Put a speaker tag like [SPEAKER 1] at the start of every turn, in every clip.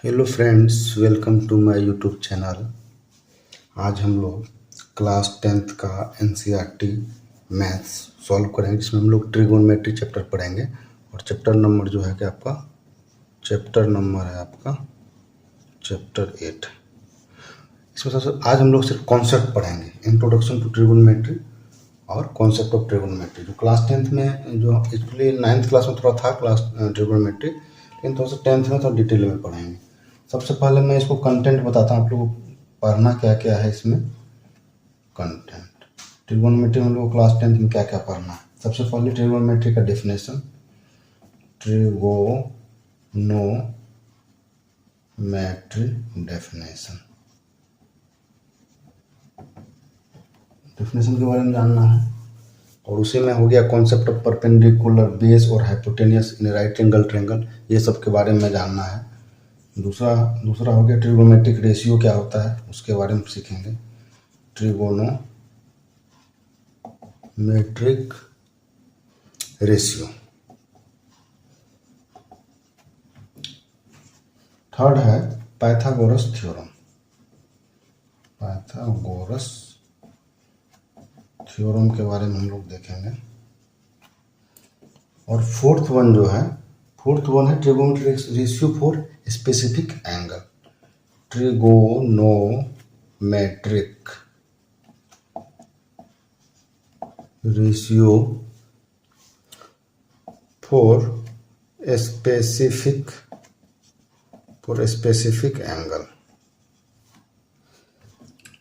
[SPEAKER 1] Hello friends, welcome to my YouTube channel. आज हम लोग क्लास 10th का एनसीईआरटी मैथ्स सॉल्व करेंगे, जिसमें हम लोग ट्रिगोनोमेट्री चैप्टर पढ़ेंगे। और चैप्टर नंबर जो है कि आपका चैप्टर 8। इसमें सबसे आज हम लोग सिर्फ कॉन्सेप्ट पढ़ेंगे, इंट्रोडक्शन टू ट्रिगोनोमेट्री और कॉन्सेप्ट ऑफ ट्रिगोनोमेट्री। जो क्लास 10th में, जो एक्चुअली 9th क्लास में थोड़ा था क्लास ट्रिगोनोमेट्री, लेकिन थोड़ा सा 10th में थोड़ा डिटेल में पढ़ेंगे। सबसे पहले मैं इसको कंटेंट बताता हूँ, आप लोगों को पढ़ना क्या क्या है इसमें। कंटेंट ट्रिगोनोमेट्री में हम लोग क्लास 10th में क्या क्या पढ़ना है। सबसे पहले ट्रिगोनोमेट्री का डेफिनेशन, ट्रिगोनोमेट्री डेफिनेशन के बारे में जानना है। और उसी में हो गया कॉन्सेप्ट ऑफ परपेंडिकुलर बेस और हाइपोटेनियस इन राइट एंगल ट्रायंगल, ये सब के बारे में जानना है। दूसरा हो गया ट्रिगोनोमेट्रिक रेशियो क्या होता है, उसके बारे में सीखेंगे। Trigonometric ratio. थर्ड है पाइथागोरस थ्योरम के बारे में हम लोग देखेंगे। और फोर्थ वन है trigonometric ratio for specific angle. Trigonometric ratio for specific angle.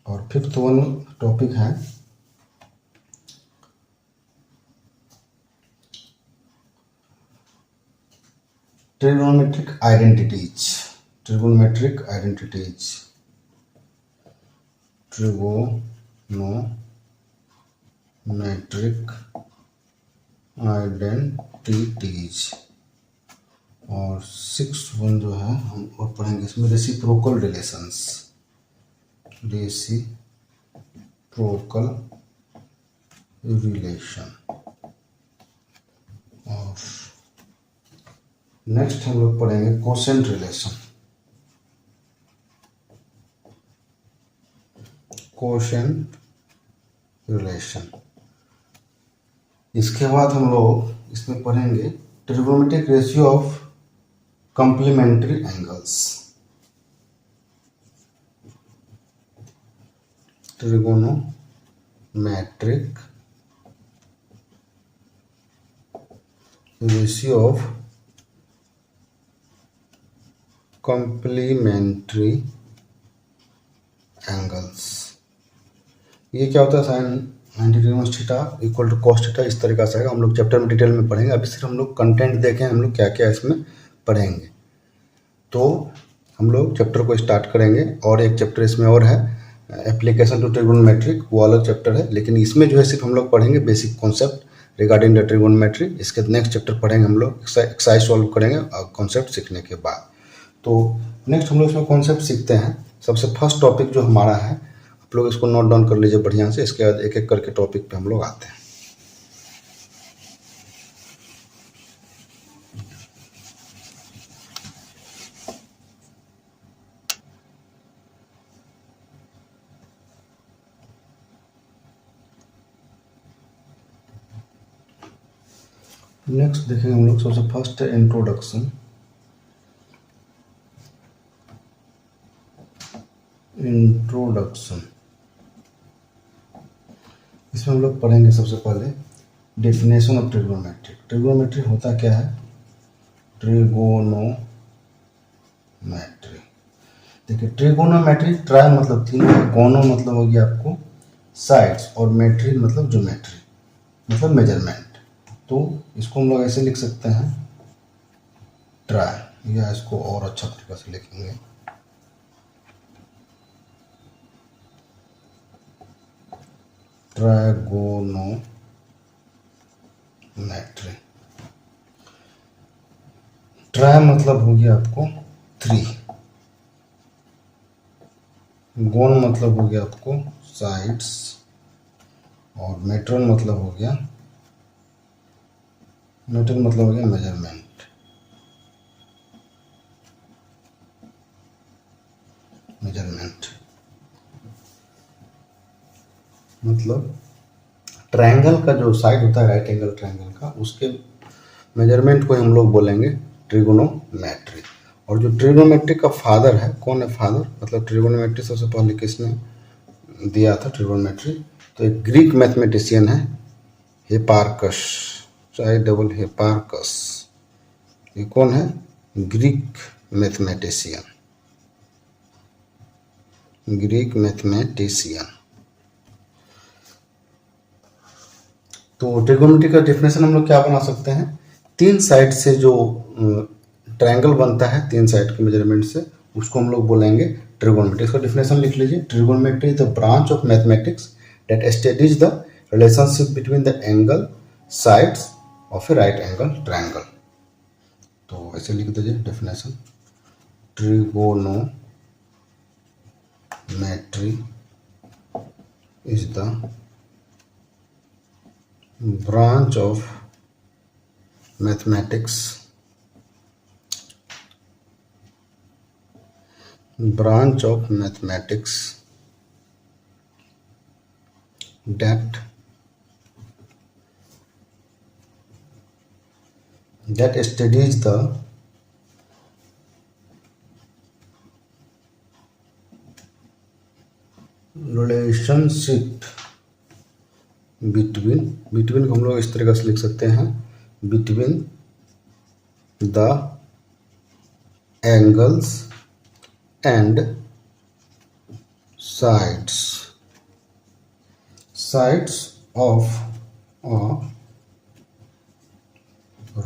[SPEAKER 1] और फिफ्थ वन टॉपिक है ट्रिगोनोमेट्रिक आइडेंटिटीज। ट्रिगोनोमेट्रिक आइडेंटिटीज और सिक्स वन जो है हम और पढ़ेंगे इसमें रेसिप्रोकल रिलेशंस। और नेक्स्ट हम लोग पढ़ेंगे कोसेंट रिलेशन। इसके बाद हम लोग इसमें पढ़ेंगे trigonometric ratio of complementary angles. Trigonometric ratio of complementary angles. ये क्या होता है, sine 90 degree minus theta equal to cos theta, इस तरीका से आएगा। हम लोग चैप्टर में डिटेल में पढ़ेंगे। अभी सिर्फ हम लोग कंटेंट देखें, हम लोग क्या क्या इसमें पढ़ेंगे। तो हम लोग चैप्टर को स्टार्ट करेंगे। और एक चैप्टर इसमें और है, एप्लीकेशन टू ट्रिगोनोमेट्री, वो अलग चैप्टर है। लेकिन इसमें जो है सिर्फ हम लोग पढ़ेंगे basic concept regarding the trigonometry. इसके नेक्स्ट चैप्टर पढ़ेंगे हम लोग, एक्सरसाइज सॉल्व करेंगे और कॉन्सेप्ट सीखने के बाद। तो नेक्स्ट हम लोग इसमें कॉन्सेप्ट सीखते हैं। सबसे फर्स्ट टॉपिक जो हमारा है, आप लोग इसको नोट डाउन कर लीजिए बढ़िया से। इसके बाद एक एक करके टॉपिक पे हम लोग आते हैं। नेक्स्ट देखेंगे हम लोग, सबसे फर्स्ट है इंट्रोडक्शन। इसमें हम लोग पढ़ेंगे सबसे पहले डेफिनेशन ऑफ ट्रिगोनोमेट्री। ट्रिगोनोमेट्री होता क्या है? ट्रिगोनोमेट्री, देखिए ट्रिगोनोमेट्री, ट्राई मतलब तीन, गोनो मतलब हो गया आपको साइड्स, और मेट्री मतलब ज्योमेट्री मतलब मेजरमेंट। तो इसको हम लोग ऐसे लिख सकते हैं ट्राई, या इसको और अच्छा तरीके से लिखेंगे ट्राइगोनोमेट्री। ट्राई मतलब हो गया आपको 3, गोन मतलब हो गया आपको साइड्स, और मेट्रन मतलब हो गया मेजरमेंट। मेजरमेंट, मतलब ट्रायंगल का जो साइड होता है राइट एंगल ट्रायंगल का, उसके मेजरमेंट को हम लोग बोलेंगे ट्रिगोनोमेट्री। और जो ट्रिगोनोमेट्री का फादर है, कौन है फादर, मतलब ट्रिगोनोमेट्री सबसे पहले किसने दिया था ट्रिगोनोमेट्री, तो एक ग्रीक मैथमेटिशियन है हिपार्कस, चाहे डबल हिपार्कस। ये कौन है, ग्रीक मैथमेटिशियन, ग्रीक मैथमेटिशियन। तो ट्रिगोनोमेट्री का डेफिनेशन हम लोग क्या बना सकते हैं, तीन साइड से जो ट्रायंगल बनता है, तीन साइड के मेजरमेंट से, उसको हम लोग बोलेंगे ट्रिगोनोमेट्री। इसका डेफिनेशन लिख लीजिए, trigonometry is the branch of mathematics that studies the relationship between the angle sides of A right angle triangle. तो ऐसे लिख दीजिए definition, trigonometry is the branch of mathematics that studies the relationship between को हम लोग इस तरीके से लिख सकते हैं, between the angles and sides of a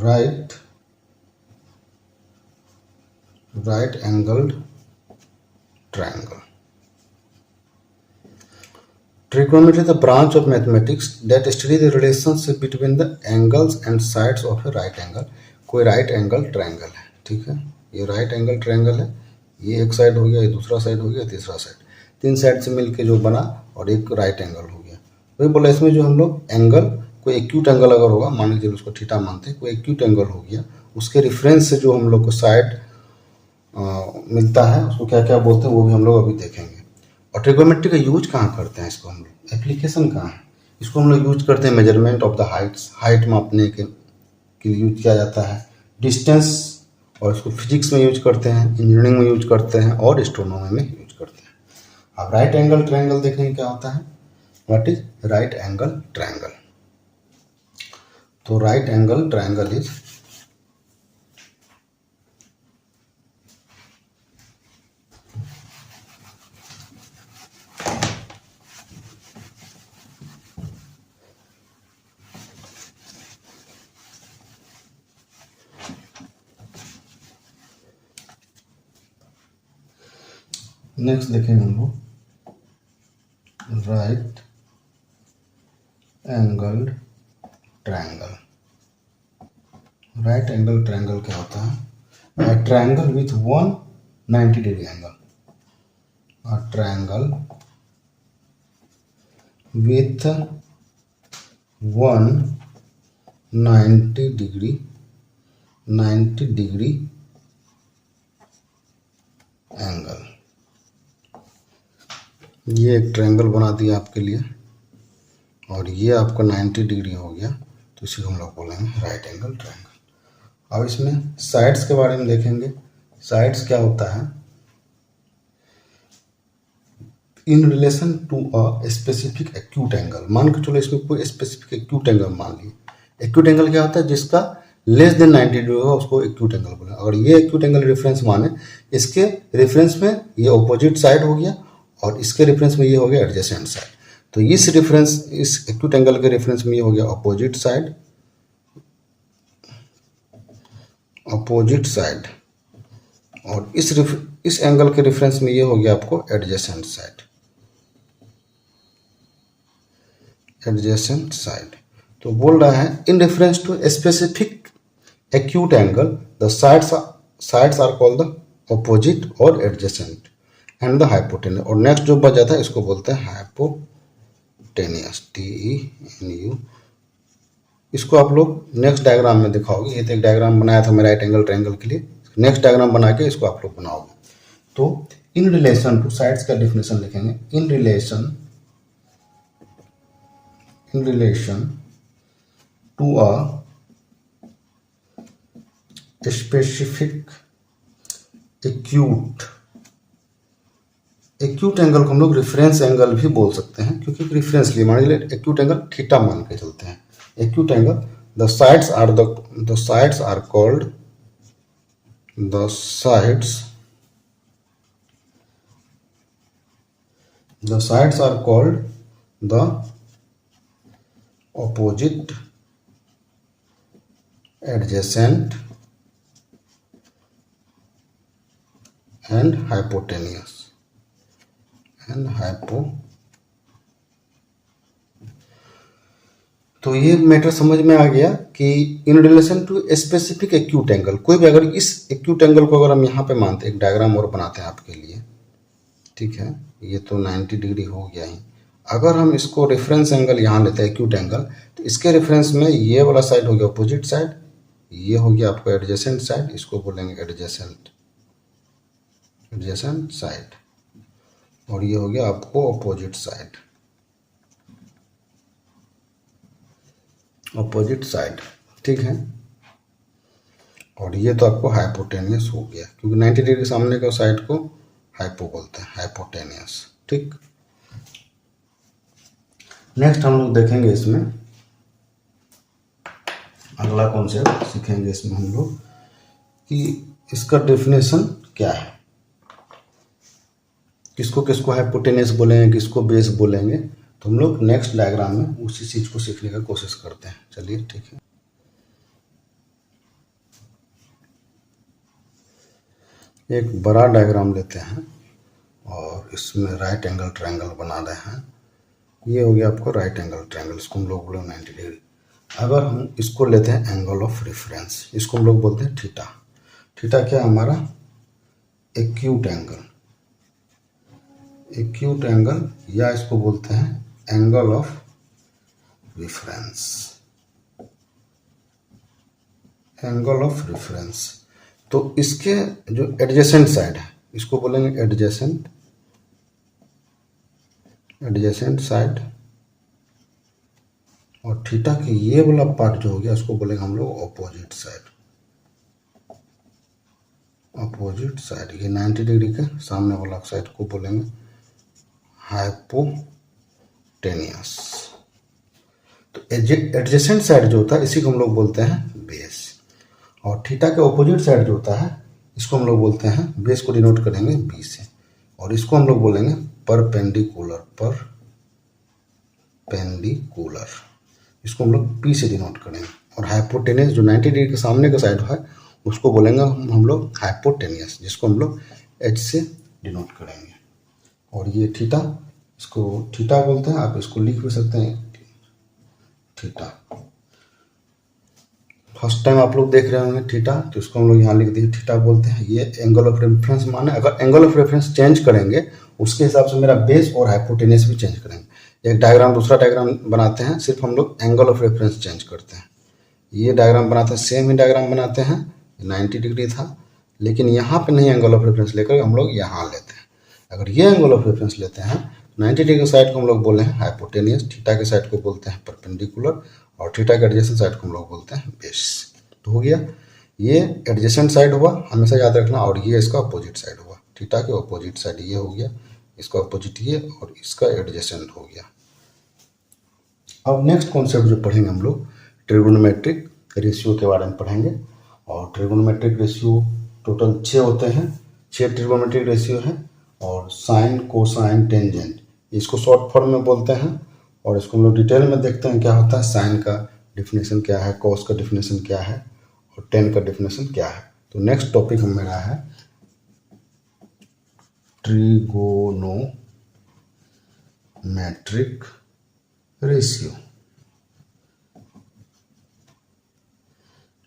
[SPEAKER 1] right angled triangle. Trigonometry is the branch of mathematics that studies the relationship between the angles and sides of a right angle। कोई राइट एंगल ट्रायंगल है, ठीक है, ये right angle triangle है, ये एक side हो गया, ये दूसरा साइड हो गया, तीसरा साइड, तीन साइड से मिलके जो बना और एक राइट एंगल हो गया। वही बोला, इसमें जो हम लोग एंगल, कोई एक्यूट एंगल अगर होगा, मान लीजिए उसको थीटा मानते हैं, कोई एक्यूट एंगल हो गया, उसके रेफरेंस से जो हम लोग को साइड मिलता है, उसको क्या क्या बोलते हैं वो भी हम लोग अभी देखेंगे। और ट्रिगोनोमेट्री का यूज कहाँ करते हैं, इसको हम लोग एप्लीकेशन कहाँ है, इसको हम लोग यूज करते हैं measurement of the Heights, height मापने के लिए यूज किया जाता है, डिस्टेंस, और इसको फिजिक्स में यूज करते हैं, इंजीनियरिंग में यूज करते हैं, और एस्ट्रोनॉमी में यूज करते हैं। अब राइट एंगल ट्रायंगल देखेंगे क्या होता है, what is right angle triangle. तो right angle triangle is next देखेंगे हम लोग right angled triangle. Right angle triangle क्या होता है, a triangle with 190 degree angle, a triangle with 190 degree angle. ये एक ट्रायंगल बना दिया आपके लिए, और ये आपका 90 डिग्री हो गया, तो इसी को हम लोग बोलेंगे राइट एंगल ट्रायंगल। अब इसमें साइड्स के बारे में देखेंगे। साइड्स क्या होता है, in relation to a specific acute angle. मान के चलो इसमें कोई स्पेसिफिक एक्यूट एंगल मान लिए। एक्यूट एंगल क्या होता है, जिसका लेस देन 90 डिग्री होगा उसको एक्यूट एंगल बोले। अगर ये एक्यूट एंगल रेफरेंस माने, इसके रेफरेंस में ये ऑपोजिट साइड हो गया और इसके रेफरेंस में ये हो गया एडजेसेंट साइड। तो इस रेफरेंस, इस एक्यूट एंगल के रेफरेंस में ये हो गया अपोजिट साइड, और इस एंगल के रेफरेंस में ये हो गया आपको एडजेसेंट साइड। तो बोल रहा है in reference to specific acute angle the sides are called the opposite और एडजेसेंट एंड द हाइपोटेन्यूस। और नेक्स्ट जो बच जाता है इसको बोलते हैं हाइपोटेनियस, TENU। इसको आप लोग नेक्स्ट डायग्राम में दिखाओगे। ये तो एक डायग्राम बनाया था मैं राइट एंगल ट्रायंगल के लिए, नेक्स्ट डायग्राम बना के इसको आप लोग बनाओगे। तो इन रिलेशन टू, साइड्स का डिफिनेशन लिखेंगे, in relation to a specific acute angle को हम लोग रेफरेंस एंगल भी बोल सकते हैं, क्योंकि रेफरेंस लिए मान लीजिए एक्यूट एंगल थीटा मान के चलते हैं। Acute angle, the sides are called the opposite, adjacent and hypotenuse तो ये मैटर समझ में आ गया कि in relation to specific acute angle, कोई भी अगर इस एक्यूट एंगल को अगर हम यहाँ पे मानते हैं, एक डायग्राम और बनाते हैं आपके लिए, ठीक है, ये तो 90 डिग्री हो गया ही। अगर हम इसको रेफरेंस एंगल यहाँ लेते हैं एक्यूट एंगल, तो इसके रेफरेंस में ये वाला साइड हो गया अपोजिट साइड, ये हो गया आपका एडजेसेंट साइड, इसको बोलेंगे एडजेसेंट साइड, और ये हो गया आपको अपोजिट साइड, ठीक है। और ये तो आपको हाइपोटेनियस हो गया, क्योंकि 90 डिग्री सामने के साइड को हाइपो बोलते हैं, हाइपोटेनियस, ठीक। नेक्स्ट हम लोग देखेंगे इसमें अगला कॉन्सेप्ट सीखेंगे इसमें हम लोग कि इसका डेफिनेशन क्या है, किसको किसको हाइपोटेनियस बोलेंगे, किसको बेस बोलेंगे, तो हम लोग नेक्स्ट डायग्राम में उसी चीज को सीखने का कोशिश करते हैं। चलिए ठीक है। एक बड़ा डायग्राम लेते हैं और इसमें राइट एंगल ट्रायंगल बना रहे हैं। ये हो गया आपको राइट एंगल ट्रायंगल, इसको हम लोग बोले 90 डिग्री। अगर हम इसको लेते हैं एंगल ऑफ रेफरेंस, इसको हम लोग बोलते हैं थीटा। थीटा क्या हमारा एक्यूट एंगल, या इसको बोलते हैं एंगल ऑफ रेफरेंस। तो इसके जो एडजेसेंट साइड है, इसको बोलेंगे एडजेसेंट साइड, और थीटा के ये वाला पार्ट जो हो गया उसको बोलेंगे हम लोग अपोजिट साइड। ये 90 डिग्री के सामने वाला साइड को बोलेंगे हाइपोटेनियस। तो एडजेसेंट साइड जो होता है इसी को हम लोग बोलते हैं बेस, और थीटा के अपोजिट साइड जो होता है इसको हम लोग बोलते हैं, बेस को डिनोट करेंगे बी से, और इसको हम लोग बोलेंगे परपेंडिकुलर, इसको हम लोग पी से डिनोट करेंगे। और हाइपोटेनियस जो 90 डिग्री के सामने का साइड है उसको बोलेंगे हम लोग हाइपोटेनियस, जिसको हम लोग एच से डिनोट करेंगे। और ये थीटा, इसको थीटा बोलते हैं, आप इसको लिख भी सकते हैं थीटा। फर्स्ट टाइम आप लोग देख रहे होंगे थीटा, तो इसको हम लोग यहाँ लिख दिए थीटा बोलते हैं। ये एंगल ऑफ रेफरेंस माने, अगर एंगल ऑफ रेफरेंस चेंज करेंगे उसके हिसाब से मेरा बेस और हाइपोटेनियस भी चेंज करेंगे। एक डायग्राम दूसरा डायग्राम बनाते हैं, सिर्फ हम लोग एंगल ऑफ रेफरेंस चेंज करते हैं। ये डायग्राम बनाते हैं, सेम ही डायग्राम बनाते हैं, 90 डिग्री था, लेकिन यहाँ पे नहीं एंगल ऑफ रेफरेंस लेकर हम लोग यहाँ लेते हैं। अगर ये एंगल ऑफ रेफरेंस लेते हैं 90 डिग्री साइड को हम लोग बोले हैं हाइपोटेनियस, थीटा के साइड को बोलते हैं परपेंडिकुलर, और थीटा के एडजेसेंट साइड को हम लोग बोलते हैं बेस। तो हो गया, ये एडजेसेंट साइड हुआ, हमेशा याद रखना, और ये इसका अपोजिट साइड हुआ। थीटा के अपोजिट साइड ये हो गया, इसका अपोजिट ये, और इसका एडजेसेंट हो गया। अब नेक्स्ट कॉन्सेप्ट जो पढ़ेंगे हम लोग ट्रिगोनोमेट्रिक रेशियो के बारे में पढ़ेंगे। और ट्रिगोनोमेट्रिक रेशियो टोटल 6 होते हैं, 6 ट्रिगोनोमेट्रिक रेशियो है, और साइन, कोसाइन, टेंजेंट, इसको शॉर्ट फॉर्म में बोलते हैं। और इसको हम लोग डिटेल में देखते हैं क्या होता है, साइन का डिफिनेशन क्या है, कॉस का डिफिनेशन क्या है, और टेन का डिफिनेशन क्या है। तो नेक्स्ट टॉपिक हम मेरा है ट्रिगोनोमेट्रिक रेशियो।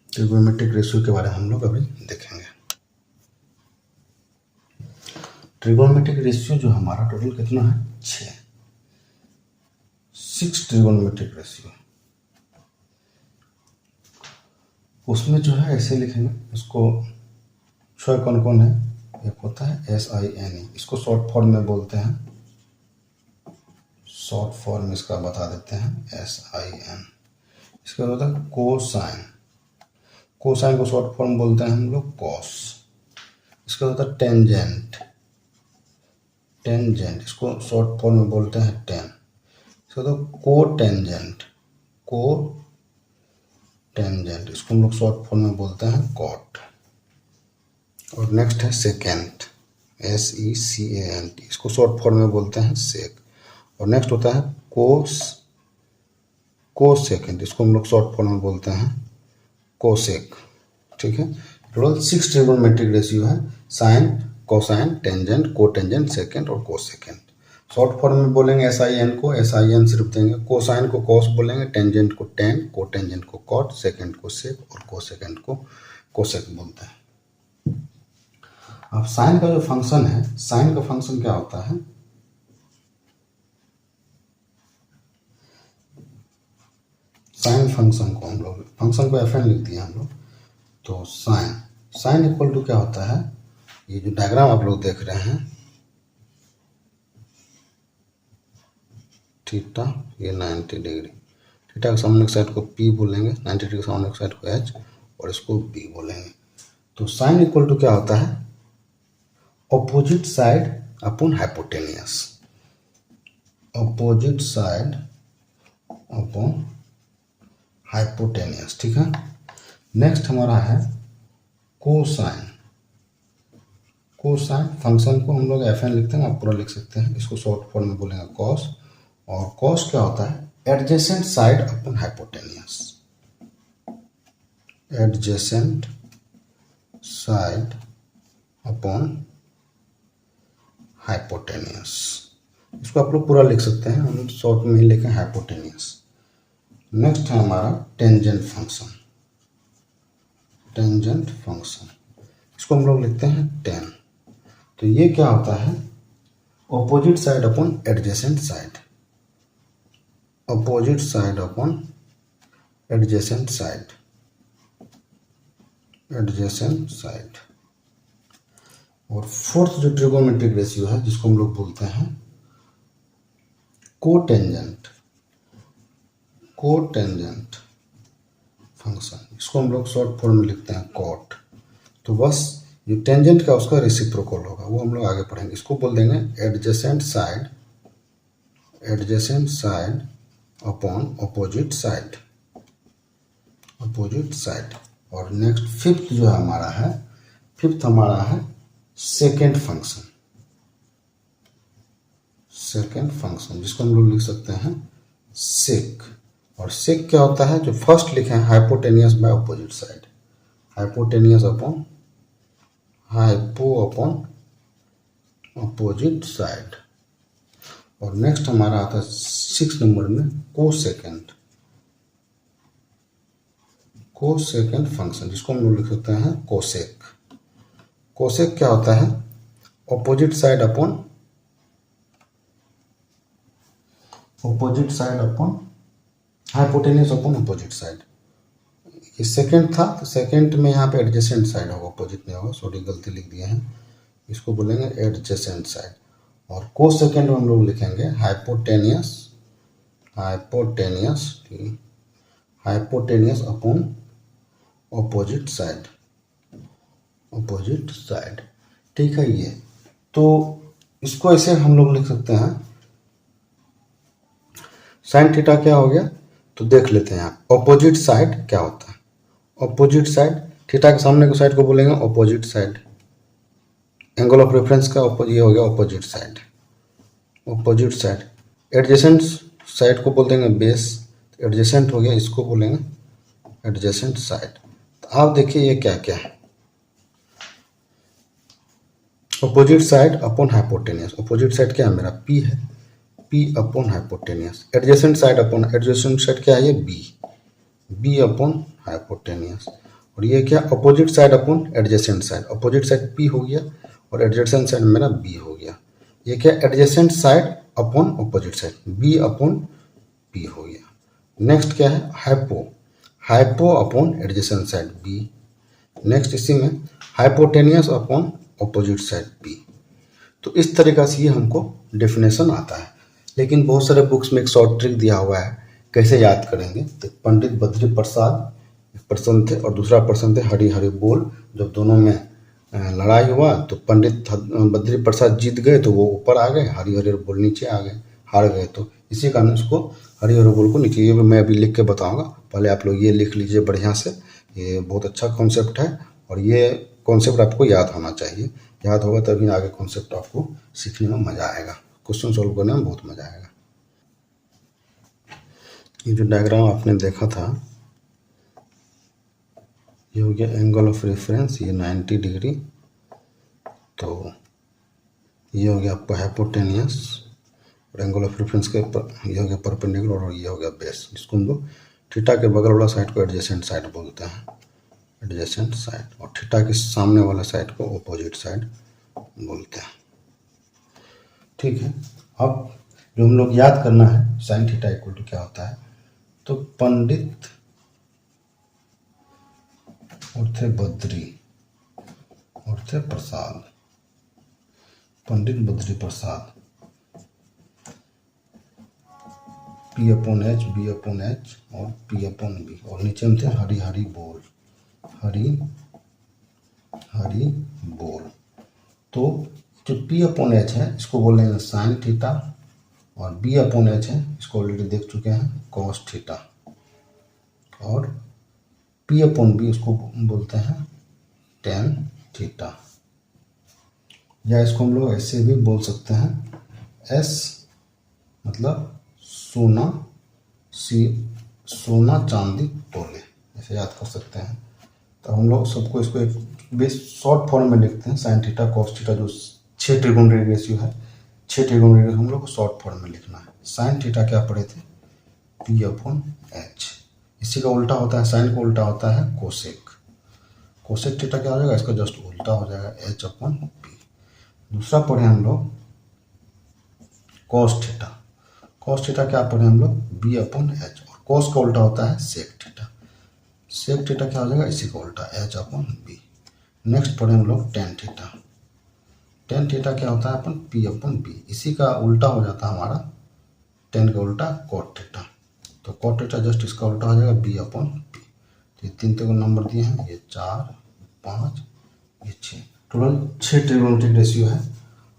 [SPEAKER 1] ट्रिगोनोमेट्रिक रेशियो के बारे में हम लोग अभी देखेंगे। ट्रिगोनोमेट्रिक रेशियो जो हमारा टोटल कितना है, 6 ट्रिगोनोमेट्रिक रेशियो। उसमें जो है ऐसे लिखेंगे, इसको 6 कौन कौन है, एक होता है SINE, इसको शॉर्ट फॉर्म में बोलते हैं, शॉर्ट फॉर्म इसका बता देते हैं SIN। इसका होता है कोसाइन, कोसाइन को शॉर्ट फॉर्म बोलते हैं हम लोग कॉस। इसका होता है टेंजेंट, टेंजेंट इसको शॉर्ट फॉर्म में बोलते हैं टेन। इसका होता है को टेंजेंट, को टेंजेंट इसको हम लोग शॉर्ट फॉर्म में बोलते हैं कॉट। और नेक्स्ट है सेकेंट, SECANT इसको शॉर्ट फॉर्म में बोलते हैं सेक। और नेक्स्ट होता है कोस, कोसेकेंट इसको हम लोग शॉर्ट फॉर्म में बोलते हैं कोसेक। ठीक है, टोटल 6 ट्रिग्नोमेट्रिक रेशियो है, sine, cosine, tangent, cotangent, secant और कोसेकेंट। शॉर्ट फॉर्म में बोलेंगे SIN को SIN सिर्फ देंगे, कोसाइन को कॉस बोलेंगे, टेंजेंट को टेन, कोटेंजेंट को कॉट, सेकेंट को सेक और कोसेकेंट को कोसेक बोलते हैं। अब साइन का जो फंक्शन है, साइन का फंक्शन क्या होता है, साइन फंक्शन को हम लोग, फंक्शन को FN लिख दिया हम लोग। तो साइन, साइन इक्वल टू क्या होता है, ये जो डायग्राम आप लोग देख रहे हैं, थीटा ये 90 डिग्री, थीटा के सामने की साइड को P बोलेंगे, 90 डिग्री के सामने की साइड को H और इसको B बोलेंगे। तो साइन इक्वल टू क्या होता है, opposite side upon hypotenuse, opposite side upon hypotenuse. ठीक है, नेक्स्ट हमारा है कोसाइन, कोसाइन फंक्शन को हम लोग FN लिखते हैं, आप पूरा लिख सकते हैं, इसको शॉर्ट फॉर्म में बोलेंगे कॉस। और कॉस क्या होता है, adjacent side upon hypotenuse, adjacent side upon hypotenuse, इसको आप लोग पूरा लिख सकते हैं, हम शॉर्ट में ही लिखें हाइपोटेनियस। नेक्स्ट है हमारा टेंजेंट फंक्शन, टेंजेंट फंक्शन इसको हम लोग लिखते हैं टेन। तो ये क्या होता है, opposite side upon adjacent side, opposite side upon adjacent side, adjacent side. और फोर्थ जो ट्रिगोनोमेट्रिक रेशियो है जिसको हम लोग बोलते हैं कोटेंजेंट, कोटेंजेंट फंक्शन, इसको हम लोग शॉर्ट फॉर्म में लिखते हैं कॉट। तो बस जो टेंजेंट का उसका रेसिप्रोकल होगा वो हम लोग आगे पढ़ेंगे, इसको बोल देंगे adjacent side, adjacent side upon opposite side, opposite side. और नेक्स्ट फिफ्थ जो हमारा है, फिफ्थ हमारा है सेकेंड फंक्शन, सेकेंड फंक्शन जिसको हम लोग लिख सकते हैं सेक। और सेक क्या होता है, जो फर्स्ट लिखे हैं hypotenuse by opposite side, hypotenuse upon hypo upon opposite side. और नेक्स्ट हमारा आता है 6 नंबर में कोसेकेंट, कोसेकेंट फंक्शन जिसको हम लोग लिख सकते हैं कोसेक। कोसेक क्या होता है, opposite side upon, opposite side upon hypotenuse upon opposite side. ये सेकेंड था, तो सेकेंड में यहाँ पे एडजेसेंट साइड होगा, ऑपोजिट नहीं होगा, सॉरी गलती लिख दिए हैं, इसको बोलेंगे एडजेसेंट साइड। और कोसेकेंड में हम लोग लिखेंगे hypotenuse, hypotenuse, hypotenuse upon opposite side, opposite side. ठीक है, ये तो इसको ऐसे हम लोग लिख सकते हैं। साइन थीटा क्या हो गया, तो देख लेते हैं आप, ऑपोजिट साइड क्या होता है, ऑपोजिट साइड थीटा के सामने की साइड को बोलेंगे opposite side, angle of reference का ये हो गया opposite side, opposite side. Adjacent side को बोल देंगे बेस, एडजेसेंट हो गया, इसको बोलेंगे एडजेसेंट साइड। तो आप देखिए ये क्या क्या है, opposite side upon hypotenuse, opposite side क्या है मेरा P है, P upon hypotenuse. Adjacent side upon, adjacent side क्या है ये B, B अपॉन हाइपोटेनियस। और ये क्या, opposite side upon adjacent side, opposite side P हो गया और एडजेसेंट साइड मेरा B हो गया। ये क्या, adjacent side upon opposite side, B upon P हो गया। नेक्स्ट क्या है, hypo, hypo upon adjacent side B। Next इसी में hypotenuse upon opposite side B. तो इस तरीक़ा से ये हमको डेफिनेशन आता है। लेकिन बहुत सारे बुक्स में एक शॉर्ट ट्रिक दिया हुआ है, कैसे याद करेंगे। तो पंडित बद्री प्रसाद एक पर्सन थे और दूसरा पर्सन थे हरि हरि बोल। जब दोनों में लड़ाई हुआ तो पंडित बद्री प्रसाद जीत गए तो वो ऊपर आ गए, हरि हरि बोल नीचे आ गए, हार गए। तो इसी कारण उसको हरि हरि बोल को नीचे, ये मैं अभी लिख के बताऊंगा, पहले आप लोग ये लिख लीजिए बढ़िया से। ये बहुत अच्छा कॉन्सेप्ट है और ये कॉन्सेप्ट आपको याद होना चाहिए। याद होगा तभी आगे कॉन्सेप्ट आपको सीखने में मज़ा आएगा, क्वेश्चन सॉल्व करने में बहुत मज़ा आएगा। ये जो डायग्राम आपने देखा था ये हो गया एंगल ऑफ रेफरेंस, ये 90 डिग्री। तो ये हो गया आपका हाइपोटेनियस और एंगल ऑफ रेफरेंस के ये हो गया परपेंडिकुलर और ये हो गया बेस, जिसको हम लोग थीटा के बगल वाला साइड को एडजेसेंट साइड बोलते हैं, एडजेसेंट साइड, और थीटा के सामने वाला साइड को ऑपोजिट साइड बोलते हैं। ठीक है, अब जो हम लोग याद करना है साइन थीटा इक्वल टू क्या होता है। तो पंडित और थे बद्री और थे Prasad, Pandit Badri Prasad, P upon H, B upon H और P अपॉन बी, और नीचे में थे हरि हरि बोल, हरि हरि बोल। तो जो P अपॉन एच है इसको बोलेंगे साइन थीटा और B अपॉन एच है इसको ऑलरेडी देख चुके हैं कॉस थीटा, और P अपॉन बी उसको बोलते हैं टेन थीटा, या इसको हम लोग ऐसे भी बोल सकते हैं S मतलब सोना, सोना चांदी तोले, ऐसे याद कर सकते हैं। तो हम लोग सबको इसको एक बेस शॉर्ट फॉर्म में लिखते हैं साइन थीटा कॉस थीटा, जो 6 ट्रिगोनोमेट्रिक रेशियो है, 6 ट्रिगोनोमेट्रिक हम लोग को शॉर्ट फॉर्म में लिखना है। साइन थीटा क्या पढ़े थे, P अपॉन एच। इसी का उल्टा होता है, साइन का उल्टा होता है कोसेक, कोसेक थीटा क्या हो जाएगा, इसका जस्ट उल्टा हो जाएगा एच अपॉन पी। दूसरा पढ़े हम लोग कॉस थीटा, कॉस थीटा क्या पढ़े हम लोग बी अपॉन एच, और कॉस का उल्टा होता है सेक थीटा, सेक थीटा क्या हो जाएगा इसी का उल्टा एच अपॉन बी। नेक्स्ट पढ़े हम लोग टेन थीटा, टेन थीटा क्या होता है अपन पी अपॉन बी, इसी का उल्टा हो जाता है हमारा टेन का उल्टा कॉट थीटा, तो कॉट थीटा जस्ट इसका उल्टा हो जाएगा बी अपॉन पी। तो ये 3 को नंबर दिए हैं, ये 4 5 ये 6, टोटल 6 ट्रिगोनोमेट्रिक रेशियो है।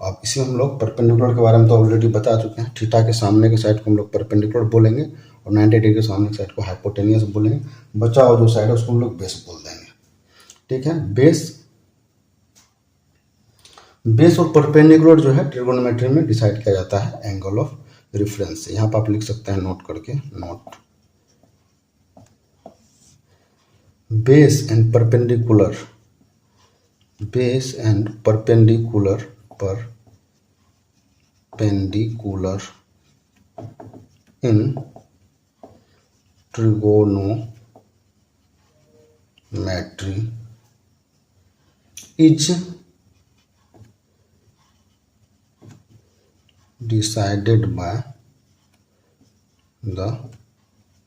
[SPEAKER 1] अब इसी में हम लोग परपेंडिकुलर के बारे में तो ऑलरेडी बता चुके हैं, थीटा के सामने के साइड को हम लोग परपेंडिकुलर बोलेंगे और 90 डिग्री के सामने के साइड को हाइपोटेनियस बोलेंगे, बचा हुआ जो साइड है उसको हम लोग बेस बोल देंगे। ठीक है, बेस और परपेंडिकुलर जो है ट्रिगोनोमेट्री में डिसाइड किया जाता है एंगल ऑफ रेफरेंस से। यहाँ पर आप लिख सकते हैं नोट करके, note base and perpendicular, base and perpendicular in trigonometry is decided by the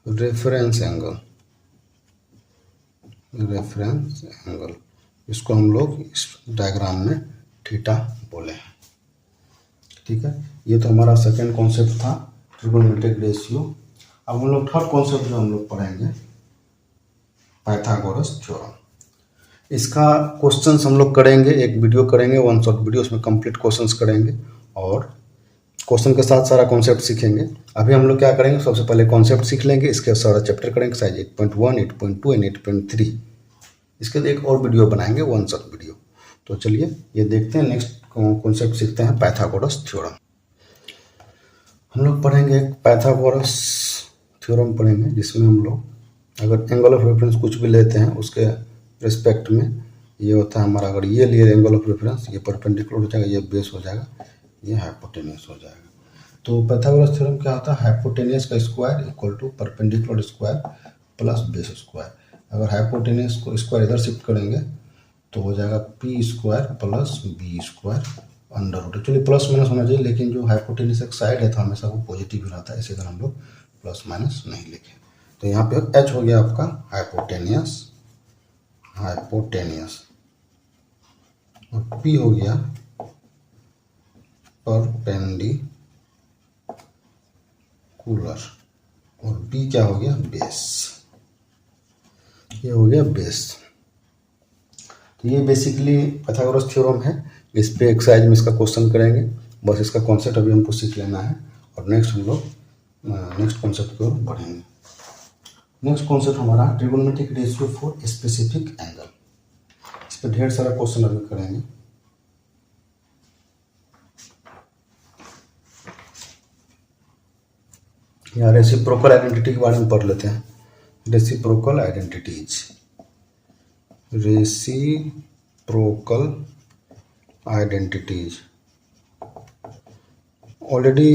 [SPEAKER 1] reference angle, इसको हम लोग इस डायग्राम में थीटा बोले हैं। ठीक है, ये तो हमारा सेकेंड कॉन्सेप्ट था ट्रिगोनोमेट्रिक रेशियो। अब हम लोग थर्ड कॉन्सेप्ट जो हम लोग पढ़ेंगे पाइथागोरस थ्योरम। इसका क्वेश्चंस हम लोग करेंगे, एक वीडियो करेंगे, वन शॉट वीडियो, उसमें कंप्लीट क्वेश्चंस करेंगे और क्वेश्चन के साथ सारा कॉन्सेप्ट सीखेंगे। अभी हम लोग क्या करेंगे, सबसे पहले कॉन्सेप्ट सीख लेंगे, इसके सारा चैप्टर करेंगे, साइज 8.1, 8.2 एंड 8.3। इसके लिए एक और वीडियो बनाएंगे, वन शॉट वीडियो। तो चलिए ये देखते हैं, नेक्स्ट कॉन्सेप्ट सीखते हैं पाइथागोरस थ्योरम। हम लोग पढ़ेंगे पाइथागोरस थ्योरम पढ़ेंगे, जिसमें हम लोग अगर एंगल ऑफ रेफरेंस कुछ भी लेते हैं उसके रिस्पेक्ट में ये होता है हमारा, अगर ये लिए एंगल ऑफ रेफरेंस, ये परपेंडिकुलर हो जाएगा, ये बेस हो जाएगा, ये हाइपोटेनियस हो जाएगा। तो पाइथागोरस थ्योरम क्या होता है, हाइपोटेनियस का square equal to perpendicular square plus base square. अगर हाइपोटेनियस को स्क्वायर इधर शिफ्ट करेंगे तो हो जाएगा P square plus B square under root. Actually plus minus होना चाहिए, लेकिन जो हाइपोटेनियस एक साइड है तो हमेशा वो पॉजिटिव ही रहता है, इसी तरह हम लोग प्लस माइनस नहीं लिखे। तो यहाँ पे एच हो गया आपका हाइपोटेनियस, और P हो गया परपेंडिकुलर और B क्या हो गया बेस। ये हो गया बेस। तो ये बेसिकली पाइथागोरस थ्योरम है। इस पे एक्सरसाइज में इसका क्वेश्चन करेंगे, बस इसका कॉन्सेप्ट अभी हमको सीख लेना है और नेक्स्ट हम लोग नेक्स्ट कॉन्सेप्ट की ओर बढ़ेंगे। नेक्स्ट कॉन्सेप्ट हमारा trigonometric ratio for specific angle. इस पर ढेर सारा क्वेश्चन अभी करेंगे। यहाँ रेसिप्रोकल आइडेंटिटी के बारे में पढ़ लेते हैं। Reciprocal identities, reciprocal identities already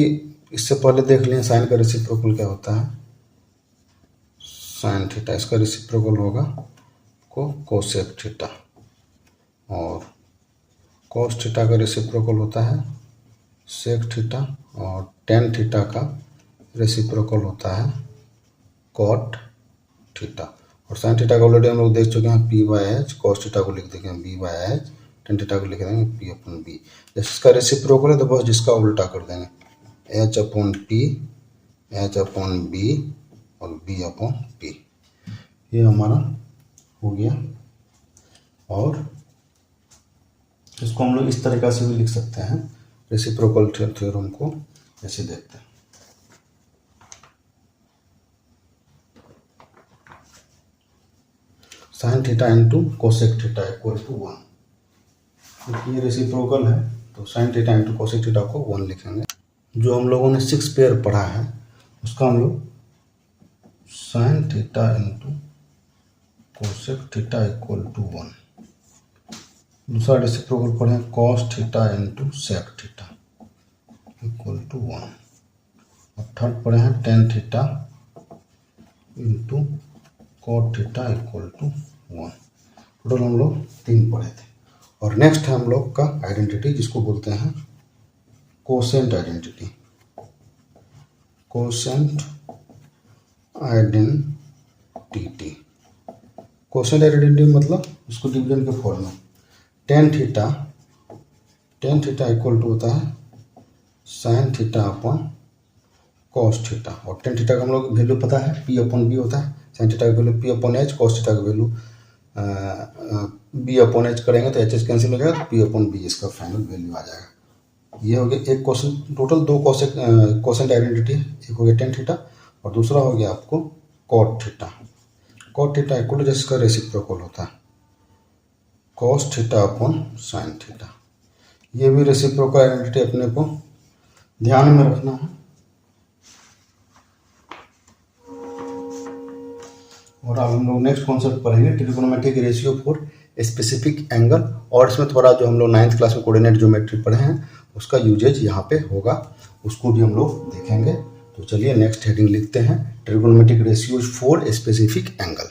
[SPEAKER 1] इससे पहले देख लें। साइन का रेसिप्रोकल क्या होता है, साइन थीटा, इसका रेसिप्रोकल होगा कोसेक थीटा, और कॉस थीटा का रेसिप्रोकल होता है सेक थीटा, और टेन थीटा का रेसिप्रोकल होता है कॉट थीटा, और साइन थीटा का ऑलरेडी हम लोग देख चुके हैं P/H, कॉस थीटा को लिख देंगे B/H, टेन थीटा को लिख देंगे P/B। जैसे इसका रेसिप्रोकल है तो बस जिसका उल्टा कर देंगे H/P, H/B और B/P। ये हमारा हो गया। और इसको हम लोग इस तरीक़ा से भी लिख सकते हैं रेसिप्रोकल थ्योरम को, ऐसे देखते हैं। Sine theta into cosec theta equal to 1। ये रेसिप्रोकल है तो sine theta into cosec theta को 1 लिखेंगे। जो हम लोगों ने 6 पेयर पढ़ा है उसका हम लोग sine theta into cosec theta equal to 1। दूसरा रेसिप्रोकल पढ़े cos theta into sec theta equal to 1। और थर्ड पढ़े हैं tan theta into cot theta equal to 1। Total हम लोग 3 पढ़े थे। और नेक्स्ट है हम लोग का आइडेंटिटी जिसको बोलते हैं quotient identity. Quotient identity, quotient identity मतलब उसको डिवीजन के फॉर्म में टेन थीटा इक्वल टू होता है sine theta upon cos theta, और टेन थीटा का हम लोग वैल्यू पता है P/B होता है, साइन थीटा का वैल्यू P/H, कॉस थीटा का वैल्यू B/H करेंगे तो H कैंसिल हो जाएगा, P/B इसका फाइनल वैल्यू आ जाएगा। ये हो गया एक क्वेश्चन, टोटल 2 कोसेंट आइडेंटिटी है। एक हो गया टेन थीटा और दूसरा हो गया आपको cot theta. Cot theta equal to जिसका रेसिप्रोकल होता है cos theta upon sine theta. ये भी रेसिप्रोकल आइडेंटिटी अपने को ध्यान में रखना है। और अब हम लोग नेक्स्ट कॉन्सेप्ट पढ़ेंगे trigonometric ratio for specific angle, और इसमें थोड़ा जो हम लोग 9th क्लास में कोऑर्डिनेट ज्योमेट्री पढ़े हैं उसका यूजेज यहाँ पे होगा, उसको भी हम लोग देखेंगे। तो चलिए नेक्स्ट हेडिंग लिखते हैं trigonometric ratios for specific angle.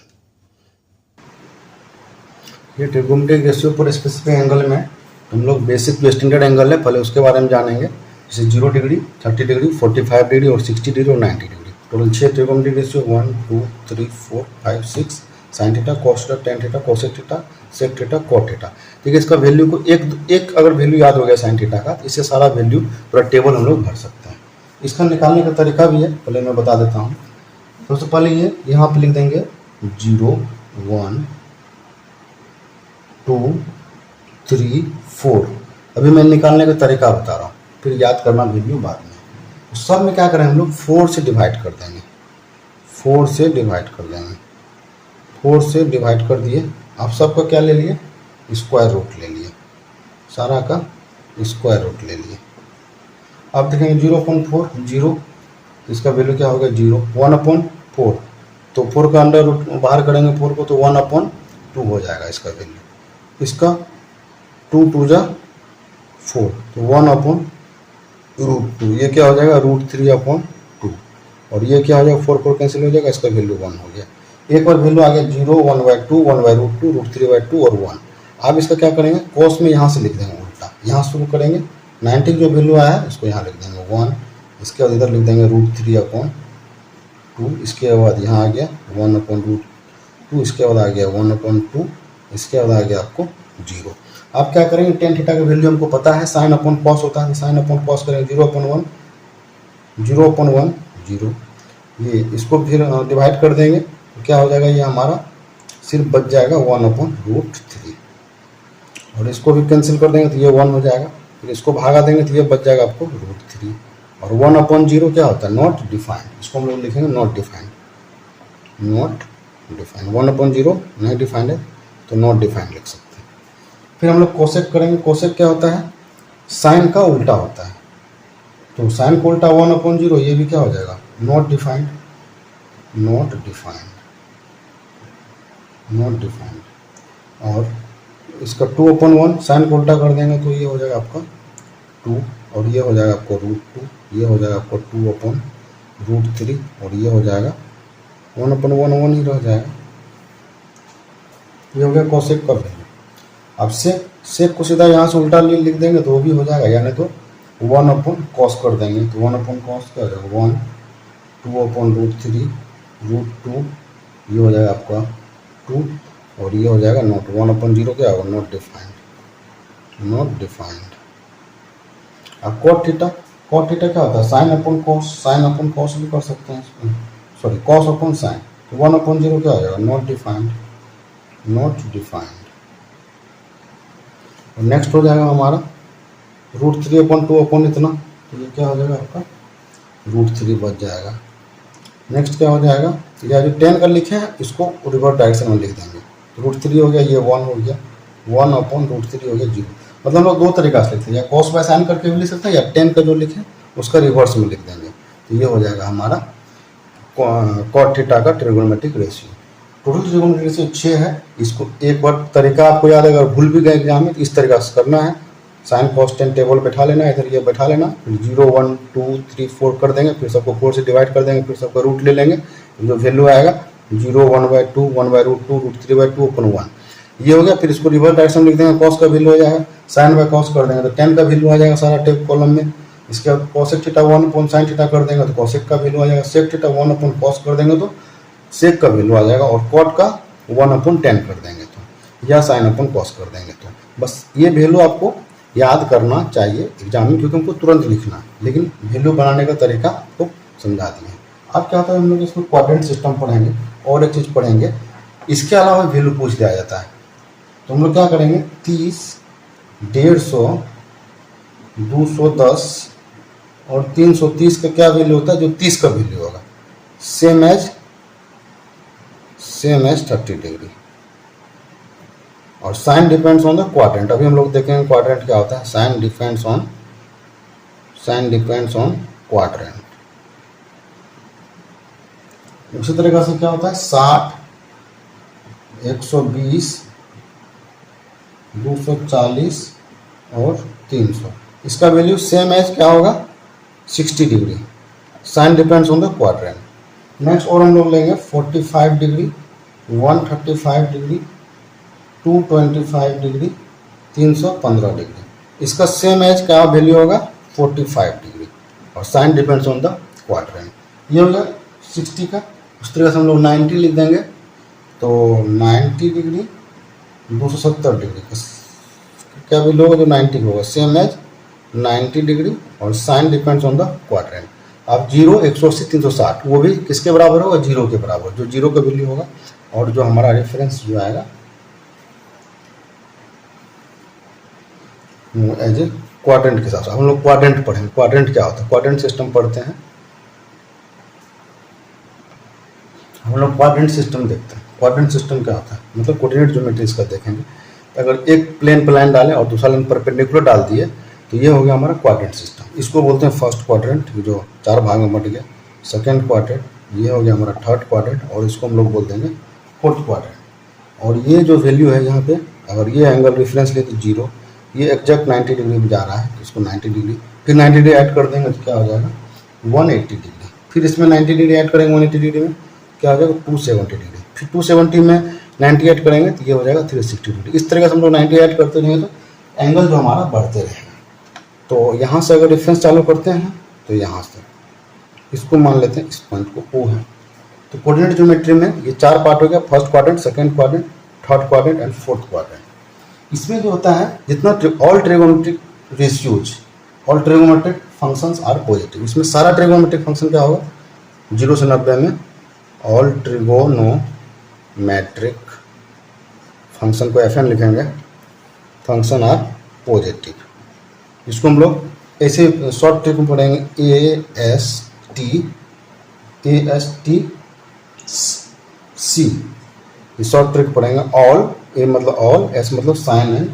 [SPEAKER 1] ये trigonometric ratio for specific angle में हम लोग बेसिक जो स्टैंडर्ड एंगल है पहले उसके बारे में जानेंगे, जैसे 0 डिग्री, 30 डिग्री, 45 डिग्री और 60 डिग्री और 90 degree. Total 6 trigonometric ratio 1 2 3 4 5 6 sine theta, cos theta, tan theta, cosec theta, sec theta, cot theta. ठीक है, इसका वैल्यू को एक अगर वैल्यू याद हो गया साइन थीटा का, इससे सारा वैल्यू पूरा टेबल हम लोग भर सकते हैं। इसका निकालने का तरीका भी है, पहले मैं बता देता हूँ। सबसे पहले ये यहाँ पे लिख देंगे 0 1 2 3 4। अभी मैं निकालने का तरीका बता रहा हूँ, फिर याद करना वैल्यू बाद में। सब में क्या करें हम लोग 4 से डिवाइड कर देंगे, 4 से डिवाइड कर देंगे, 4 से डिवाइड कर दिए। आप सबका क्या ले लिए, स्क्वायर रूट ले लिए, सारा का स्क्वायर रूट ले लिए। अब देखेंगे 0.4 0, इसका वैल्यू क्या होगा 0। 1/4 तो 4 का अंडर रूट बाहर करेंगे 4 को तो 1/2 हो जाएगा इसका वैल्यू। इसका 2 2 जा 4 तो 1/√2, ये क्या हो जाएगा √3/2, और ये क्या हो जाएगा 4 4 कैंसिल हो जाएगा, इसका वैल्यू 1 हो गया। एक बार वैल्यू आ गया 0 1/2 1/√2 √3/2 और 1। अब इसका क्या करेंगे, कॉस में यहाँ से लिख देंगे उल्टा, यहाँ शुरू करेंगे 90 जो वैल्यू आया है इसको यहाँ लिख देंगे 1, इसके बाद इधर लिख देंगे √3/2, इसके बाद यहाँ आ गया 1/√2, इसके बाद आ गया 1/2, इसके बाद आ गया आपको 0। आप क्या करेंगे, टेन थीटा का वैल्यू हमको पता है, साइन अपॉन कॉस होता है, साइन अपॉन कॉस करेंगे 0/1, 0/1 0, ये इसको फिर डिवाइड कर देंगे तो क्या हो जाएगा, ये हमारा सिर्फ बच जाएगा 1/√3, और इसको भी कैंसिल कर देंगे तो ये 1 हो जाएगा, फिर इसको भागा देंगे तो ये बच जाएगा आपको √3, और 1/0 क्या होता है, नॉट डिफाइंड, इसको हम लोग लिखेंगे नॉट डिफाइंड, नॉट डिफाइंड, 1/0 नहीं डिफाइंड है तो नॉट डिफाइंड लिख सकते हैं। फिर हम लोग कोसेक करेंगे, कोसेक क्या होता है, साइन का उल्टा होता है, तो साइन को उल्टा 1/0, ये भी क्या हो जाएगा, not defined, not defined, not defined, और इसका 2/1, साइन को उल्टा कर देंगे तो ये हो जाएगा आपका 2, और ये हो जाएगा आपको √2, ये हो जाएगा आपको 2/√3, और ये हो जाएगा 1/1 1 ही रह जाएगा। ये हो गया कोसेक का वैल्यू। अब सेक को सीधा यहाँ से उल्टा लिख देंगे तो वो भी हो जाएगा, यानी तो 1/cos कर देंगे तो 1/cos क्या हो जाएगा 1, 2/√3 √2, ये हो जाएगा आपका 2, और ये हो जाएगा नॉट, 1/0 क्या होगा, नॉट डिफाइंड, नॉट डिफाइंड। अब cot थीटा क्या होता है, sine upon cos, sine upon cos भी कर सकते हैं, सॉरी कॉस अपॉन साइन, तो 1/0 क्या हो जाएगा, नॉट डिफाइंड, नॉट डिफाइंड। और नेक्स्ट हो जाएगा हमारा √3/2 अपॉन इतना, तो ये क्या हो जाएगा आपका √3 बच जाएगा। नेक्स्ट क्या हो जाएगा, या जो 10 का लिखे हैं इसको रिवर्स डायरेक्शन में लिख देंगे, √3 हो गया, ये 1 हो गया, 1/√3 हो गया 0। मतलब हम लोग दो तरीका से लिखते हैं, या कॉस बाय साइन करके भी लिख सकते हैं, या 10 का जो लिखे उसका रिवर्स में लिख देंगे, तो ये हो जाएगा हमारा कॉट थीटा का trigonometric ratio. Total trigonometric ratio 6 है। इसको एक बार तरीका आपको याद है, अगर भूल भी गए एग्जाम में तो इस तरीका से करना है, साइन कॉस 10 टेबल बैठा लेना है, इधर ये बैठा लेना, फिर 0 1 2 3 4 कर देंगे, फिर सबको 4 से डिवाइड कर देंगे, फिर सबका रूट ले लेंगे, जो वैल्यू आएगा 0 1/2 1/√2 √3/2 अपन 1, ये हो गया। फिर इसको रिवर्स डायरेक्शन लिख देंगे, कॉस का वैल्यू हो जाएगा, साइन बाय कॉस कर देंगे तो 10 का वैल्यू आ जाएगा सारा टेप कॉलम में। इसके बाद कॉसेक थीटा 1/sin थीटा कर देंगे तो कॉसेक का वैल्यू आ जाएगा, सेक थीटा 1/cos कर देंगे तो सेक का वैल्यू आ जाएगा, और कॉट का 1/10 कर देंगे तो, या sin/cos कर देंगे तो। बस ये वैल्यू आपको याद करना चाहिए एग्जाम में, क्योंकि हमको तुरंत लिखना है, लेकिन वैल्यू बनाने का तरीका आपको समझा दिए। अब क्या होता है, हम लोग इसमें क्वाड्रेंट सिस्टम पढ़ेंगे, और एक चीज़ पढ़ेंगे, इसके अलावा वैल्यू पूछ दिया जाता है, तो हम लोग क्या करेंगे, 30 150 210 और 330 का क्या वैल्यू होता है, जो 30 का वैल्यू होगा, सेम एज 30 डिग्री, और sign depends on the quadrant. अभी हम लोग देखेंगे क्वाड्रेंट क्या होता है, साइन डिपेंड्स ऑन क्वाड्रेंट। उसी तरीके से क्या होता है, 60 120 240 और 300, इसका वैल्यू सेम एज क्या होगा, 60 degree, sign depends on the quadrant. Next और हम लोग लेंगे 45 डिग्री 135 डिग्री 225 डिग्री 315 डिग्री, इसका सेम एज क्या वैल्यू होगा, 45 डिग्री, और sign depends on the quadrant. ये हो गया 60 का। उस तरह से हम लोग 90 लिख देंगे, तो 90 डिग्री 270 डिग्री का क्या वैल्यू होगा, जो 90 होगा, सेम एज 90 डिग्री, और sign depends on the quadrant. अब 0 180 360 वो भी किसके बराबर होगा, 0 के बराबर, जो 0 का वैल्यू होगा, और जो हमारा रेफरेंस जो आएगा एज ए क्वाड्रेंट के हिसाब से। हम लोग क्वाड्रेंट पढ़ेंगे, क्वाड्रेंट क्या होता है, क्वाड्रेंट सिस्टम पढ़ते हैं, हम लोग क्वाड्रेंट सिस्टम देखते हैं। क्वाड्रेंट सिस्टम क्या होता है, मतलब कोऑर्डिनेट ज्योमेट्री इसका देखेंगे। अगर एक प्लेन डालें और दूसरा लाइन परपेंडिकुलर डाल दिए तो ये हो गया हमारा क्वाड्रेंट सिस्टम। इसको बोलते हैं फर्स्ट क्वाड्रेंट, जो 4 भाग में बट गया, सेकेंड क्वाड्रेंट, ये हो गया हमारा थर्ड क्वाड्रेंट, और इसको हम लोग बोल देंगे फोर्थ क्वाड्रेंट। और ये जो वैल्यू है यहाँ पे, अगर ये एंगल रेफरेंस ले तो 0, ये एग्जैक्ट 90 डिग्री में जा रहा है तो इसको 90 डिग्री, फिर 90 डिग्री ऐड कर देंगे तो क्या हो जाएगा 180 डिग्री, फिर इसमें 90 डिग्री ऐड करेंगे 180 डिग्री में क्या हो जाएगा 270 डिग्री, फिर 270 में 90 ऐड करेंगे तो ये हो जाएगा 360 डिग्री। इस तरीके से हम लोग 90 ऐड करते रहेंगे तो एंगल जो हमारा बढ़ते रहेगा। तो यहाँ से अगर रेफरेंस चालू करते हैं तो यहाँ से इसको मान लेते हैं, इस पॉइंट को O है। तो कोऑर्डिनेट ज्योमेट्री में ये 4 पार्ट हो गया, first quadrant, second quadrant, third quadrant and fourth quadrant. इसमें जो होता है जितना all trigonometric ratios, all trigonometric functions are positive, इसमें सारा ट्रिगोनोमेट्रिक फंक्शन क्या होगा 0 से 90 में ऑल ट्रिगोनोमेट्रिक फंक्शन को FN लिखेंगे, फंक्शन आर पॉजिटिव। इसको हम लोग ऐसे शॉर्ट ट्रिक में पढ़ेंगे AST C, शॉर्ट ट्रिक पढ़ेंगे। ऑल ए मतलब ऑल, एस मतलब sine and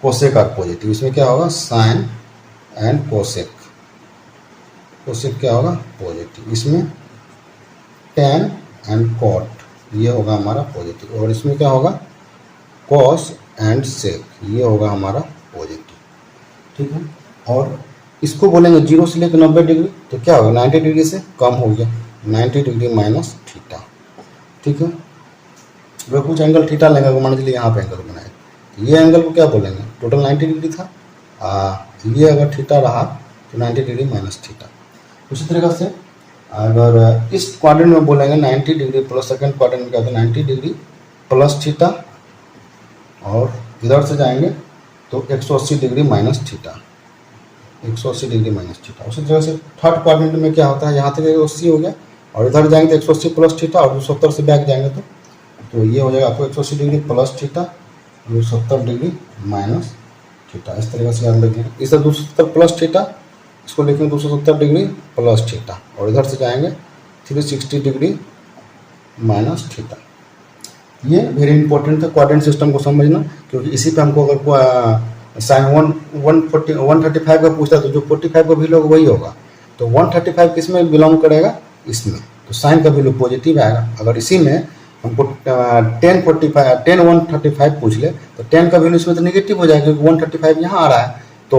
[SPEAKER 1] cosec are positive. इसमें क्या होगा साइन एंड कोसेक, कोसेक क्या होगा पॉजिटिव। इसमें टेन एंड कॉट ये होगा हमारा पॉजिटिव, और इसमें क्या होगा कॉस एंड सेक ये होगा हमारा पॉजिटिव, ठीक है। और इसको बोलेंगे 0 से लेकर 90 डिग्री, तो क्या होगा 90 डिग्री से कम हो गया, 90 डिग्री माइनस थीटा, ठीक है। वह कुछ एंगल थीटा लेंगे, मान लीजिए यहाँ पे एंगल बनाए, तो ये एंगल को क्या बोलेंगे टोटल 90 डिग्री था, ये अगर थीटा रहा तो 90 डिग्री माइनस थीटा। उसी तरीके से अगर इस क्वाड्रेंट में बोलेंगे 90 डिग्री प्लस, सेकंड क्वाड्रेंट में क्या होता है 90 डिग्री प्लस थीटा, और इधर से जाएंगे तो 180 degree minus theta, 180 degree minus theta. उसी तरह से थर्ड क्वाड्रेंट में क्या होता है यहाँ तक 180 हो गया, और इधर जाएंगे तो 180 प्लस थीटा, और 270 से बैक जाएंगे तो ये हो जाएगा आपको 180 degree plus theta, 270 degree minus theta. इस तरीके से याद रखिए, इस 270 प्लस थीटा, इसको लिखेंगे 270 डिग्री प्लस थीटा, और इधर से जाएंगे 360 डिग्री माइनस थीटा। ये वेरी इंपॉर्टेंट है क्वाड्रेंट सिस्टम को समझना, क्योंकि इसी पे हमको अगर साइन 135 का पूछता है तो जो 45 का वैल्यू होगा वही होगा, तो 135 किस में बिलोंग करेगा इसमें, तो साइन का वैल्यू पॉजिटिव आएगा। अगर इसी में हमको 10 135 पूछ ले तो 10 का वैल्यू इसमें तो नेगेटिव हो जाएगा, क्योंकि 135 यहाँ आ रहा है, तो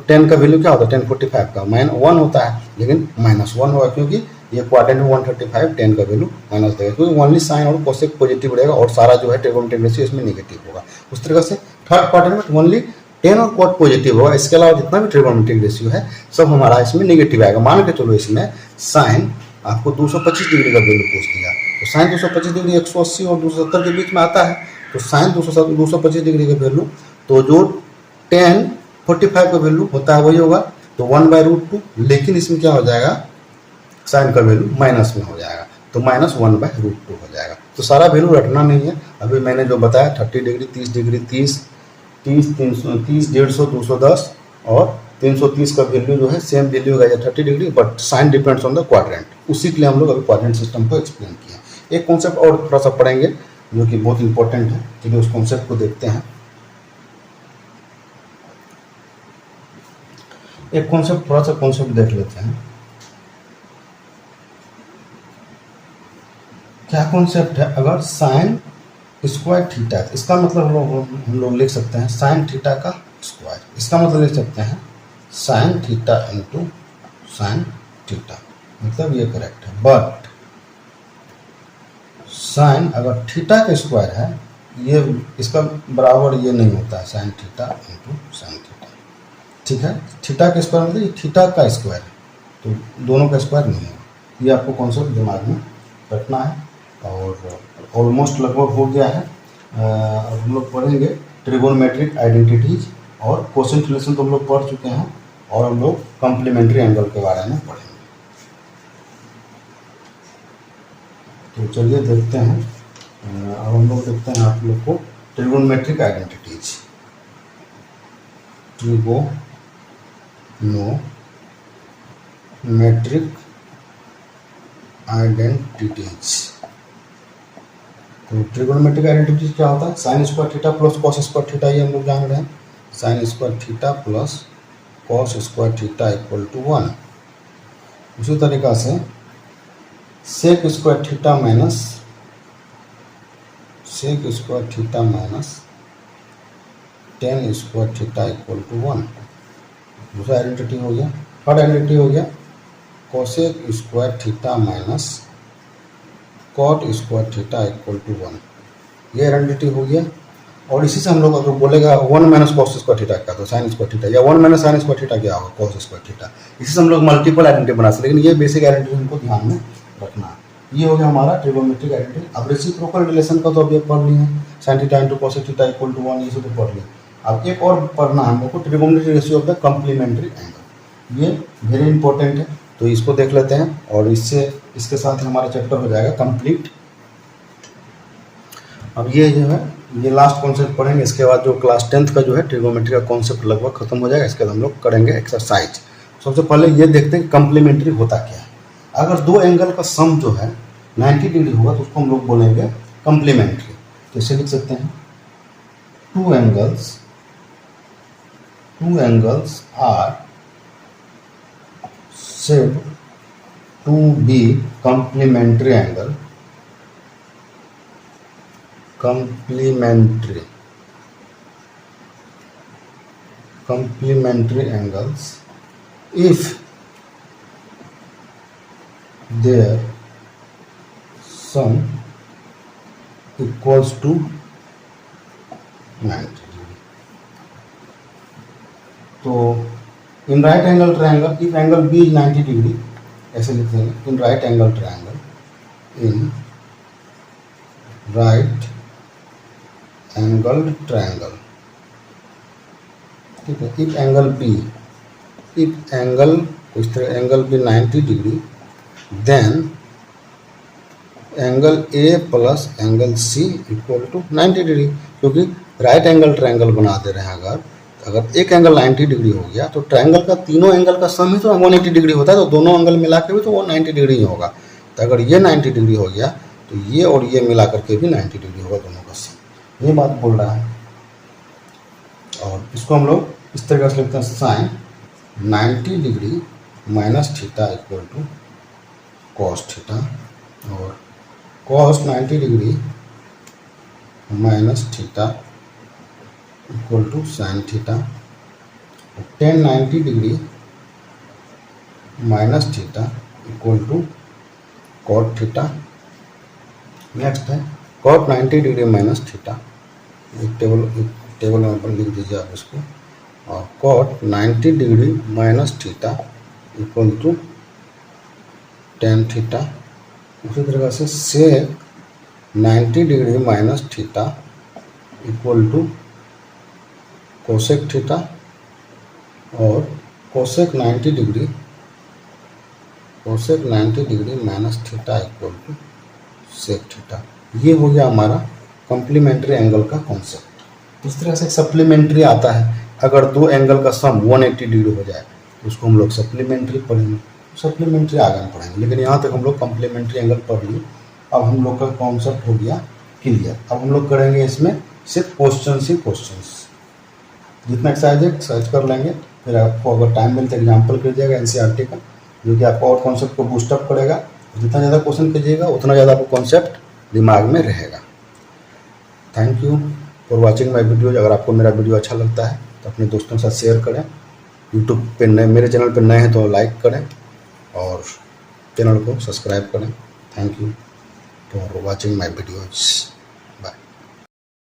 [SPEAKER 1] 10 का वैल्यू क्या होता है 1045 का -1 होता है, लेकिन -1 होगा क्योंकि ये क्वाड्रेंट में 135 10 का वैल्यू माइनस देगा, क्योंकि ओनली साइन और कोसेक पॉजिटिव रहेगा और सारा जो है ट्रिगोनोमेट्रिक रेशियो इसमें नेगेटिव होगा। उस तरह से थर्ड क्वाड्रेंट में ओनली 10 और कॉट पॉजिटिव होगा, इसके अलावा जितना भी ट्रिगोनोमेट्रिक रेशियो है सब हमारा इसमें नेगेटिव आएगा। मान के चलो इसमें साइन आपको 225 डिग्री का वैल्यू पूछ दिया, तो साइन 225 डिग्री 180 और 270 के बीच में आता है, तो साइन 225 डिग्री का वैल्यू, तो जो 1045 का वैल्यू होता है वही होगा, तो 1/√2, लेकिन इसमें क्या हो जाएगा साइन का वैल्यू माइनस में हो जाएगा, तो -1/√2 हो जाएगा। तो सारा वैल्यू रटना नहीं है, अभी मैंने जो बताया 30 डिग्री 30 डिग्री 30 150 210 और 330 का वैल्यू जो है सेम वैल्यू होगा 30 degree, but sign depends on the quadrant, उसी के लिए हम लोग अभी क्वाड्रेंट सिस्टम को एक्सप्लेन किया। एक कॉन्सेप्ट और थोड़ा सा पढ़ेंगे जो कि बहुत इंपॉर्टेंट है, चलिए उस कॉन्सेप्ट को देखते हैं। एक कॉन्सेप्ट थोड़ा सा कॉन्सेप्ट देख लेते हैं, क्या कॉन्सेप्ट है। अगर साइन स्क्वायर थीटा, इसका मतलब हम लोग लिख सकते हैं साइन थीटा का स्क्वायर, इसका मतलब लिख सकते हैं sine theta into sine theta, मतलब ये करेक्ट है। बट साइन अगर थीटा का स्क्वायर है, ये इसका बराबर ये नहीं होता है sign theta into sine theta, ठीक है। थीटा का स्क्वायर मतलब ये थीटा का स्क्वायर है, तो दोनों का स्क्वायर नहीं है। ये आपको कॉन्सेप्ट दिमाग में रखना है, और ऑलमोस्ट लगभग हो गया है। अब हम लोग पढ़ेंगे ट्रिगोनोमेट्रिक आइडेंटिटीज, और कोसेंट रिलेशन तो हम लोग पढ़ चुके हैं, और हम लोग कॉम्प्लीमेंट्री एंगल के बारे में पढ़ेंगे। तो चलिए देखते हैं, अब हम लोग देखते हैं आप लोग को ट्रिगोनोमेट्रिक आइडेंटिटीज, ट्रिगोनोमेट्रिक आइडेंटिटीज। तो ट्रिगोनोमेट्रिक आइडेंटिटीज क्या होता है, sine square theta plus cos square theta, ये हम लोग जान रहे हैं, sine square theta plus cos square theta equal to 1। उसी तरीका से sec square theta minus tan square theta equal to 1, दूसरा आइडेंटिटी हो गया। थर्ड आइडेंटिटी हो गया cosec square theta minus cot square theta equal to 1, ये आइडेंटिटी हो गया। और इसी से हम लोग अगर बोलेगा 1 माइनस कॉस स्क्वायर थीटा का, तो साइन स्क्वायर थीटा, या 1 माइनस साइन स्क्वायर थीटा क्या होगा कॉस स्क्वायर थीटा। इसी से हम लोग मल्टीपल आइडेंटिटी बना सकते, लेकिन ये बेसिक आइडेंटिटी हमको ध्यान में रखना है। ये हो गया हमारा ट्रिगोनोमेट्रिक आइडेंटिटी। अब रेसिप्रोकल रिलेशन का तो अभी पढ़ लिए हैं, sine theta into cosec theta equal to 1, ये सब तो पढ़ लिया। अब एक और पढ़ना है हम लोग को, trigonometric ratio of the complementary angle, ये वेरी इंपॉर्टेंट है, तो इसको देख लेते हैं और इसके साथ हमारा चैप्टर हो जाएगा कंप्लीट। अब ये जो है ये लास्ट कॉन्सेप्ट पढ़ेंगे, इसके बाद जो क्लास 10th का जो है ट्रिगोनोमेट्री का कॉन्सेप्ट लगभग खत्म हो जाएगा। इसके बाद हम लोग करेंगे एक्सरसाइज। सबसे पहले ये देखते हैं कि कम्प्लीमेंट्री होता क्या है। अगर दो एंगल का सम जो है 90 डिग्री होगा तो उसको हम लोग बोलेंगे कम्प्लीमेंट्री। तो इसे लिख सकते हैं two angles are said to be complementary angles if their sum equals to 90 degree। तो in right angle triangle if angle B is 90 degree, ऐसे लिखते हैं in right angle triangle, in right angle triangle, ठीक है। If angle इस तरह angle B 90 degree, then angle A plus angle C equal to 90 degree, क्योंकि राइट angle ट्रायंगल बना दे रहे हैं। अगर एक एंगल 90 डिग्री हो गया तो ट्रायंगल का तीनों एंगल का सम ही तो 180 डिग्री होता है, तो दोनों एंगल मिला के भी तो वो 90 डिग्री ही होगा। तो अगर ये 90 डिग्री हो गया तो ये और ये मिला करके भी 90 डिग्री होगा, दोनों का सम। ये बात बोल रहा है। और इसको हम लोग इस तरीके से लिखते हैं sine 90 degree minus theta equal to cos theta, और cos 90 degree minus theta equal to sine theta, tan 90 degree minus theta equal to cot theta. Next है कॉट 90 डिग्री माइनस थीटा, एक टेबल में अपन लिख दीजिए आप इसको, और cot 90 degree minus theta equal to tan theta. उसी तरह से sec 90 degree minus theta equal to cosec theta, और cosec 90 degree minus theta equal to sec theta. ये हो गया हमारा कम्प्लीमेंट्री एंगल का कॉन्सेप्ट। इस तरह से सप्लीमेंट्री आता है, अगर दो एंगल का सम 180 डिग्री हो जाए तो उसको हम लोग सप्लीमेंट्री पढ़ेंगे, सप्लीमेंट्री आगे में पढ़ेंगे, लेकिन यहाँ तक हम लोग कम्प्लीमेंट्री एंगल पढ़ लिए। अब हम लोग का कॉन्सेप्ट हो गया क्लियर। अब हम लोग करेंगे इसमें सिर्फ क्वेश्चन, जितना एक्सरसाइज कर लेंगे, फिर आपको अगर टाइम मिलता है एग्जाम्पल कीजिएगा एनसीईआरटी का, जो कि आपको और कॉन्सेप्ट को बूस्टअप करेगा। जितना ज़्यादा क्वेश्चन कीजिएगा उतना ज़्यादा आपको कॉन्सेप्ट दिमाग में रहेगा। Thank you for watching my videos. अगर आपको मेरा वीडियो अच्छा लगता है तो अपने दोस्तों के साथ शेयर करें। यूट्यूब पे नए, मेरे चैनल पे नए हैं तो लाइक करें और चैनल को सब्सक्राइब करें। Thank you for watching my videos.